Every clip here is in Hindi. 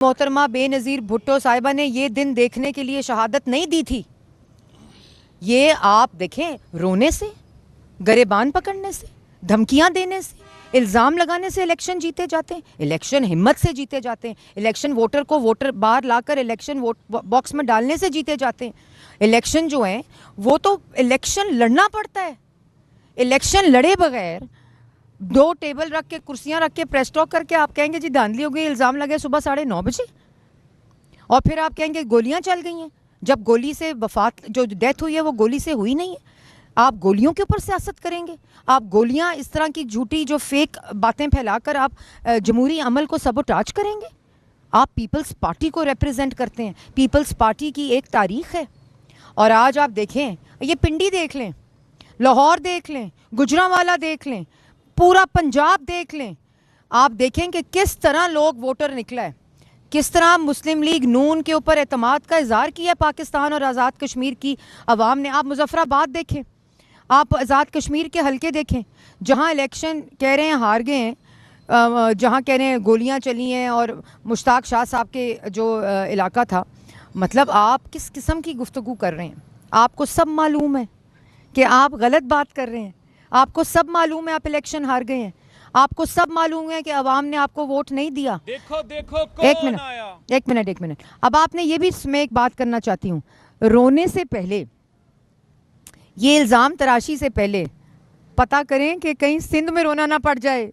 मोहतरमा बेनज़ीर भुट्टो साहिबा ने ये दिन देखने के लिए शहादत नहीं दी थी। ये आप देखें, रोने से, गरेबान पकड़ने से, धमकियां देने से, इल्ज़ाम लगाने से इलेक्शन जीते जाते हैं। इलेक्शन हिम्मत से जीते जाते हैं। इलेक्शन वोटर को वोटर बाहर लाकर इलेक्शन वोट बॉक्स में डालने से जीते जाते हैं। इलेक्शन जो है वो तो इलेक्शन लड़ना पड़ता है। इलेक्शन लड़े बगैर 2 टेबल रख के, कुर्सियां रख के, प्रेस टॉक करके आप कहेंगे जी धांधली हो गई, इल्ज़ाम लगे सुबह 9:30 बजे, और फिर आप कहेंगे गोलियां चल गई हैं, जब गोली से वफात, जो डेथ हुई है वो गोली से हुई नहीं है। आप गोलियों के ऊपर सियासत करेंगे। आप गोलियां, इस तरह की झूठी जो फेक बातें फैलाकर आप जमहूरी अमल को सबोटाज करेंगे। आप पीपल्स पार्टी को रिप्रेजेंट करते हैं। पीपल्स पार्टी की एक तारीख है। और आज आप देखें, ये पिंडी देख लें, लाहौर देख लें, गुजरांवाला देख लें, पूरा पंजाब देख लें, आप देखें कि किस तरह लोग वोटर निकला है, किस तरह मुस्लिम लीग नून के ऊपर एतमाद का इजहार किया पाकिस्तान और आज़ाद कश्मीर की अवाम ने। आप मुजफ्फराबाद देखें, आप आज़ाद कश्मीर के हलके देखें, जहां इलेक्शन कह रहे हैं हार गए हैं, जहां कह रहे हैं गोलियां चली हैं, और मुश्ताक शाह साहब के जो इलाका था। मतलब आप किस किस्म की गुफ्तगू कर रहे हैं? आपको सब मालूम है कि आप गलत बात कर रहे हैं। आपको सब मालूम है आप इलेक्शन हार गए हैं। आपको सब मालूम है कि अवाम ने आपको वोट नहीं दिया। देखो देखो कौन आया। एक मिनट। अब आपने ये भी, मैं एक बात करना चाहती हूँ, रोने से पहले, ये इल्ज़ाम तराशी से पहले पता करें कि कहीं सिंध में रोना ना पड़ जाए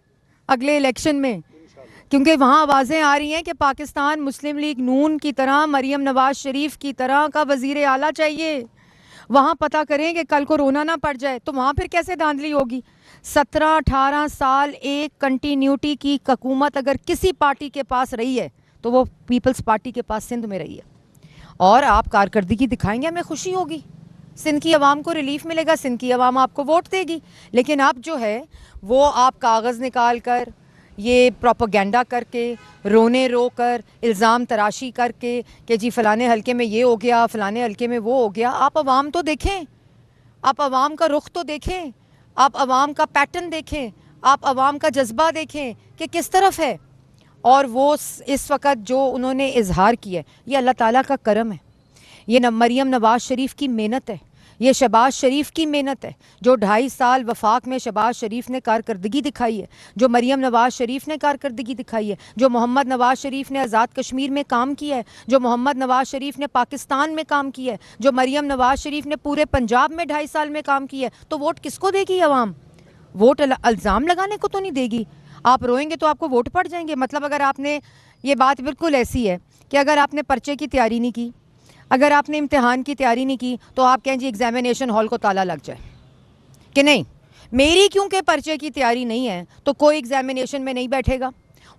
अगले इलेक्शन में, क्योंकि वहाँ आवाज़ें आ रही हैं कि पाकिस्तान मुस्लिम लीग नून की तरह, मरियम नवाज शरीफ की तरह का वज़ीर आला चाहिए। वहाँ पता करें कि कल को रोना ना पड़ जाए, तो वहाँ फिर कैसे धांधली होगी? 17-18 साल एक कंटिन्यूटी की हुकूमत अगर किसी पार्टी के पास रही है तो वो पीपल्स पार्टी के पास सिंध में रही है। और आप कारकर्दगी दिखाएंगे, हमें खुशी होगी, सिंध की आवाम को रिलीफ मिलेगा, सिंध की आवाम आपको वोट देगी। लेकिन अब जो है वो आप कागज़ निकाल कर, ये प्रोपेगेंडा करके, रोने रो कर, इल्ज़ाम तराशी करके कि जी फ़लाने हलके में ये हो गया, फ़लाने हलके में वो हो गया। आप आवाम तो देखें, आप आवाम का रुख तो देखें, आप आवाम का पैटर्न देखें, आप आवाम का जज्बा देखें कि किस तरफ है। और वो इस वक्त जो उन्होंने इजहार किया, ये अल्लाह ताला का करम है। ये मरियम नवाज शरीफ की मेहनत है, ये शहबाज शरीफ की मेहनत है, जो 2.5 साल वफाक में शहबाज शरीफ ने कारकर्दगी दिखाई है, जो मरियम नवाज शरीफ ने कारकर्दगी दिखाई है, जो मोहम्मद नवाज शरीफ ने आज़ाद कश्मीर में काम किया है, जो मोहम्मद नवाज शरीफ ने पाकिस्तान में काम किया है, जो मरियम नवाज शरीफ ने पूरे पंजाब में 2.5 साल में काम किया है। तो वोट किसको देगी आवाम? वोट इल्ज़ाम लगाने को तो नहीं देगी। आप रोएंगे तो आपको वोट पड़ जाएंगे। मतलब अगर आपने, ये बात बिल्कुल ऐसी है कि अगर आपने पर्चे की तैयारी नहीं की, अगर आपने इम्तिहान की तैयारी नहीं की, तो आप कहें जी एग्जामिनेशन हॉल को ताला लग जाए कि नहीं, मेरी क्योंकि पर्चे की तैयारी नहीं है तो कोई एग्जामिनेशन में नहीं बैठेगा।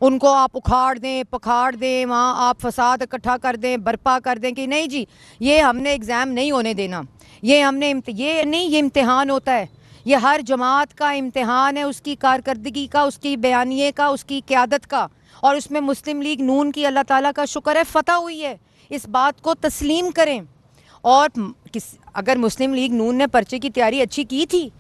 उनको आप उखाड़ दें, पखाड़ दें, वहाँ आप फसाद इकट्ठा कर दें, बर्पा कर दें कि नहीं जी ये हमने एग्ज़ाम नहीं होने देना, ये हमने ये नहीं, ये इम्तिहान होता है, ये हर जमात का इम्तिहान है, उसकी कारकर्दगी का, उसकी बयानिए का, उसकी क़यादत का। और उसमें मुस्लिम लीग नून की अल्लाह ताला का शुक्र है फतह हुई है। इस बात को तस्लीम करें। और अगर मुस्लिम लीग नून ने पर्चे की तैयारी अच्छी की थी,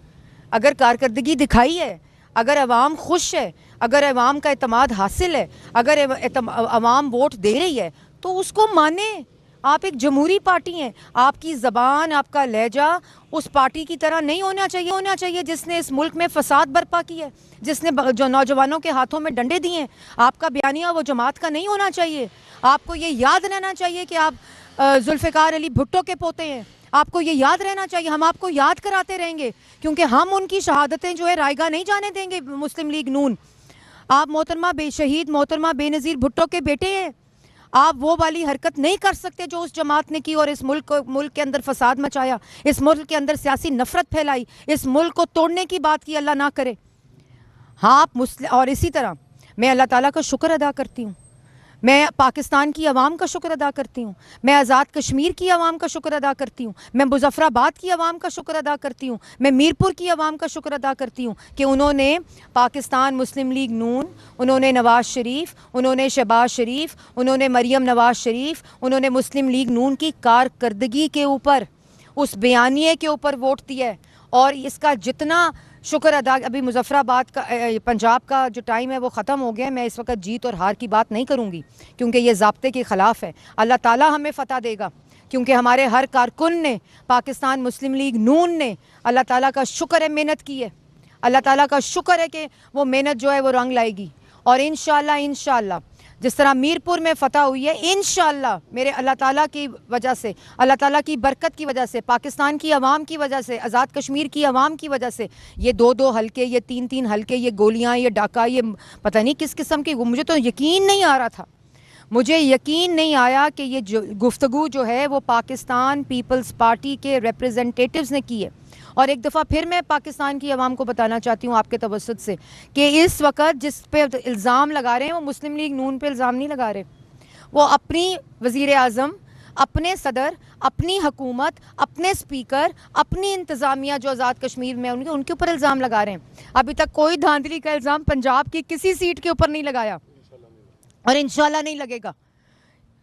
अगर कारकर्दगी दिखाई है, अगर अवाम खुश है, अगर अवाम का एतमाद हासिल है, अगर अवाम वोट दे रही है, तो उसको माने। आप एक जमहूरी पार्टी हैं, आपकी ज़बान, आपका लहजा उस पार्टी की तरह नहीं होना चाहिए जिसने इस मुल्क में फसाद बर्पा की है, जिसने जो नौजवानों के हाथों में डंडे दिए हैं। आपका बयानिया वो जमात का नहीं होना चाहिए। आपको ये याद रहना चाहिए कि आप जुल्फ़िकार अली भुट्टो के पोते हैं। आपको ये याद रहना चाहिए, हम आपको याद कराते रहेंगे, क्योंकि हम उनकी शहादतें जो है रायगा नहीं जाने देंगे मुस्लिम लीग नून। आप मोहतरमा शहीद मोहतरमा बेनज़ीर भुट्टो के बेटे हैं। आप वो वाली हरकत नहीं कर सकते जो उस जमात ने की और इस मुल्क के अंदर फसाद मचाया, इस मुल्क के अंदर सियासी नफरत फैलाई, इस मुल्क को तोड़ने की बात की, अल्लाह ना करे। हाँ, आप मुस्लिम, और इसी तरह मैं अल्लाह ताला का शुक्र अदा करती हूँ, मैं पाकिस्तान की आवाम का शुक्र अदा करती हूँ, मैं आज़ाद कश्मीर की आवाम का शुक्र अदा करती हूँ, मैं मुजफ्फराबाद की आवाम का शुक्र अदा करती हूँ, मैं मीरपुर की आवाम का शुक्र अदा करती हूँ कि उन्होंने पाकिस्तान मुस्लिम लीग नून, उन्होंने नवाज शरीफ, उन्होंने शहबाज शरीफ, उन्होंने मरियम नवाज शरीफ, उन्होंने मुस्लिम लीग नून की कारकर्दगी के ऊपर, उस बयानिए के ऊपर वोट दिया है। और इसका जितना शुक्र अदा, अभी मुजफ्फराबाद का पंजाब का जो टाइम है वो ख़त्म हो गया है। मैं इस वक्त जीत और हार की बात नहीं करूँगी क्योंकि ये ज़ाब्ते के ख़िलाफ़ है। अल्लाह ताला हमें फ़तह देगा क्योंकि हमारे हर कारकुन ने, पाकिस्तान मुस्लिम लीग नून ने, अल्लाह ताला का शुक्र है मेहनत की है। अल्लाह ताला का शुक्र है कि वो मेहनत जो है वो रंग लाएगी और इंशाअल्लाह जिस तरह मीरपुर में फ़तह हुई है, इंशाअल्लाह मेरे अल्लाह ताला की वजह से, अल्लाह ताला की बरकत की वजह से, पाकिस्तान की आवाम की वजह से, आज़ाद कश्मीर की आवाम की वजह से, ये 2-2 हल्के, ये 3-3 हल्के, ये गोलियां, ये डाका, ये पता नहीं किस किस्म की, मुझे तो यकीन नहीं आ रहा था, मुझे यकीन नहीं आया कि ये गुफ्तगू जो है वो पाकिस्तान पीपल्स पार्टी के रिप्रेजेंटेटिव्स ने की है। और एक दफ़ा फिर मैं पाकिस्तान की आवाम को बताना चाहती हूँ आपके तवस्सुत से कि इस वक्त जिस पे इल्ज़ाम लगा रहे हैं वो मुस्लिम लीग नून पे इल्ज़ाम नहीं लगा रहे, वो अपनी वज़ीर आज़म, अपने सदर, अपनी हुकूमत, अपने स्पीकर, अपनी इंतज़ामिया जो आज़ाद कश्मीर में उनके ऊपर इल्ज़ाम लगा रहे हैं। अभी तक कोई धांधली का इल्ज़ाम पंजाब की किसी सीट के ऊपर नहीं लगाया और इंशाल्लाह नहीं लगेगा।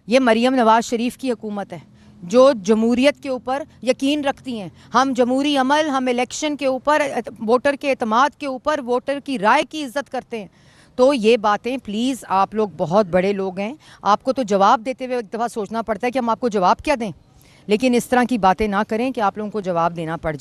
ये मरियम नवाज शरीफ की हुकूमत है जो जमहूरियत के ऊपर यकीन रखती हैं। हम जमहूरी अमल, हम इलेक्शन के ऊपर, वोटर के एतमाद के ऊपर, वोटर की राय की इज़्ज़त करते हैं। तो ये बातें प्लीज़, आप लोग बहुत बड़े लोग हैं, आपको तो जवाब देते हुए एक दफ़ा सोचना पड़ता है कि हम आपको जवाब क्या दें, लेकिन इस तरह की बातें ना करें कि आप लोगों को जवाब देना पड़ जाए।